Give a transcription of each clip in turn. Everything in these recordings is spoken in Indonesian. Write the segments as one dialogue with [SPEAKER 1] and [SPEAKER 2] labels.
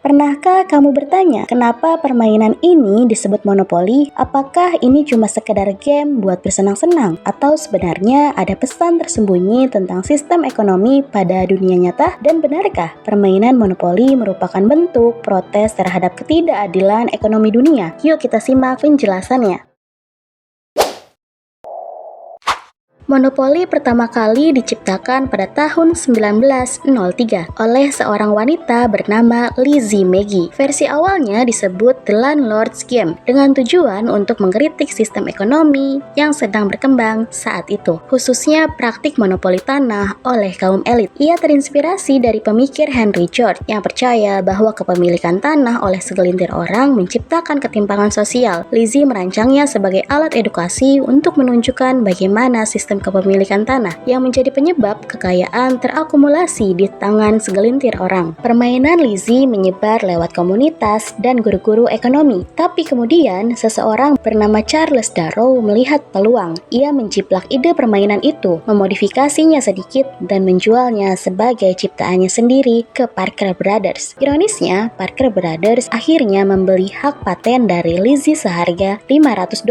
[SPEAKER 1] Pernahkah kamu bertanya, kenapa permainan ini disebut monopoli? Apakah ini cuma sekedar game buat bersenang-senang? Atau sebenarnya ada pesan tersembunyi tentang sistem ekonomi pada dunia nyata? Dan benarkah permainan monopoli merupakan bentuk protes terhadap ketidakadilan ekonomi dunia? Yuk kita simak penjelasannya. Monopoli pertama kali diciptakan pada tahun 1903 oleh seorang wanita bernama Lizzie Magie. Versi awalnya disebut The Landlord's Game dengan tujuan untuk mengkritik sistem ekonomi yang sedang berkembang saat itu, khususnya praktik monopoli tanah oleh kaum elit. Ia terinspirasi dari pemikir Henry George yang percaya bahwa kepemilikan tanah oleh segelintir orang menciptakan ketimpangan sosial. Lizzie merancangnya sebagai alat edukasi untuk menunjukkan bagaimana sistem kepemilikan tanah yang menjadi penyebab kekayaan terakumulasi di tangan segelintir orang. Permainan Lizzie menyebar lewat komunitas dan guru-guru ekonomi. Tapi kemudian seseorang bernama Charles Darrow melihat peluang. Ia menjiplak ide permainan itu, memodifikasinya sedikit dan menjualnya sebagai ciptaannya sendiri ke Parker Brothers. Ironisnya, Parker Brothers akhirnya membeli hak paten dari Lizzie seharga $500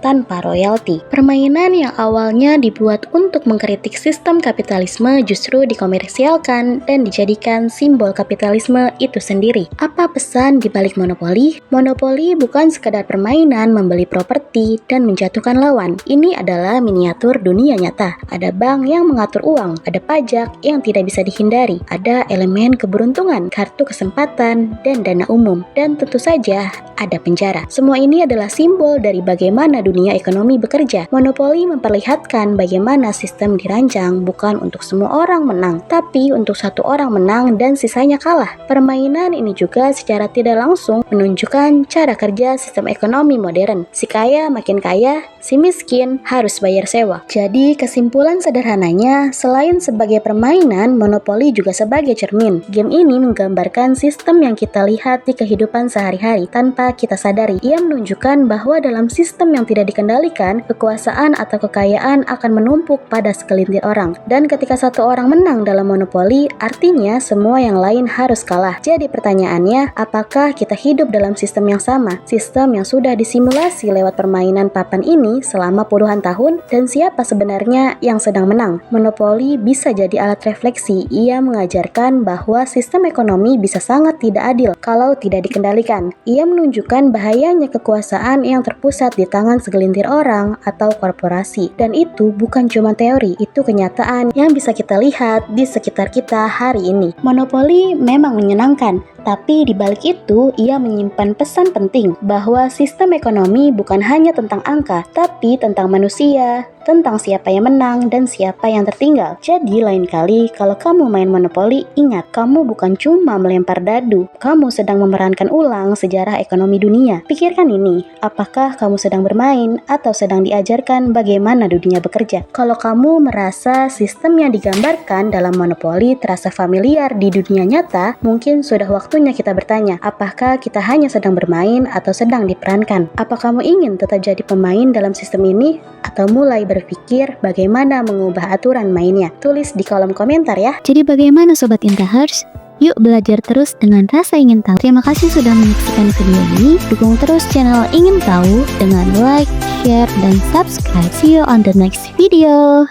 [SPEAKER 1] tanpa royalti. Permainan yang awalnya dibuat untuk mengkritik sistem kapitalisme justru dikomersialkan dan dijadikan simbol kapitalisme itu sendiri. Apa pesan di balik monopoli? Monopoli bukan sekadar permainan membeli properti dan menjatuhkan lawan. Ini adalah miniatur dunia nyata. Ada bank yang mengatur uang, ada pajak yang tidak bisa dihindari, ada elemen keberuntungan, kartu kesempatan, dan dana umum, dan tentu saja ada penjara. Semua ini adalah simbol dari bagaimana dunia ekonomi bekerja. Monopoli memperlihatkan bagaimana sistem dirancang bukan untuk semua orang menang, tapi untuk satu orang menang dan sisanya kalah. Permainan ini juga secara tidak langsung menunjukkan cara kerja sistem ekonomi modern. Si kaya makin kaya, si miskin harus bayar sewa. Jadi kesimpulan sederhananya, selain sebagai permainan, monopoli juga sebagai cermin. Game ini menggambarkan sistem yang kita lihat di kehidupan sehari-hari tanpa kita sadari. Ia menunjukkan bahwa dalam sistem yang tidak dikendalikan, kekuasaan atau kekayaan akan menumpuk pada segelintir orang. Dan ketika satu orang menang dalam monopoli, artinya semua yang lain harus kalah. Jadi pertanyaannya, apakah kita hidup dalam sistem yang sama? Sistem yang sudah disimulasi lewat permainan papan ini selama puluhan tahun, dan siapa sebenarnya yang sedang menang? Monopoli bisa jadi alat refleksi. Ia mengajarkan bahwa sistem ekonomi bisa sangat tidak adil kalau tidak dikendalikan. Ia menunjukkan bahayanya kekuasaan yang terpusat di tangan segelintir orang atau korporasi. Dan itu bukan cuma teori, itu kenyataan yang bisa kita lihat di sekitar kita hari ini. Monopoli memang menyenangkan, tapi di balik itu ia menyimpan pesan penting bahwa sistem ekonomi bukan hanya tentang angka, tapi tentang manusia, tentang siapa yang menang dan siapa yang tertinggal. Jadi lain kali kalau kamu main monopoli, ingat, kamu bukan cuma melempar dadu, kamu sedang memerankan ulang sejarah ekonomi dunia. Pikirkan ini, apakah kamu sedang bermain atau sedang diajarkan bagaimana dunia bekerja? Kalau kamu merasa sistem yang digambarkan dalam monopoli terasa familiar di dunia nyata, mungkin sudah waktunya kita bertanya, apakah kita hanya sedang bermain atau sedang diperankan? Apa kamu ingin tetap jadi pemain dalam sistem ini atau mulai berpikir bagaimana mengubah aturan mainnya? Tulis di kolom komentar ya.
[SPEAKER 2] Jadi bagaimana Sobat Intahers? Yuk belajar terus dengan rasa ingin tahu. Terima kasih sudah menyaksikan video ini. Dukung terus channel Ingin Tahu dengan like, share, dan subscribe. See you on the next video.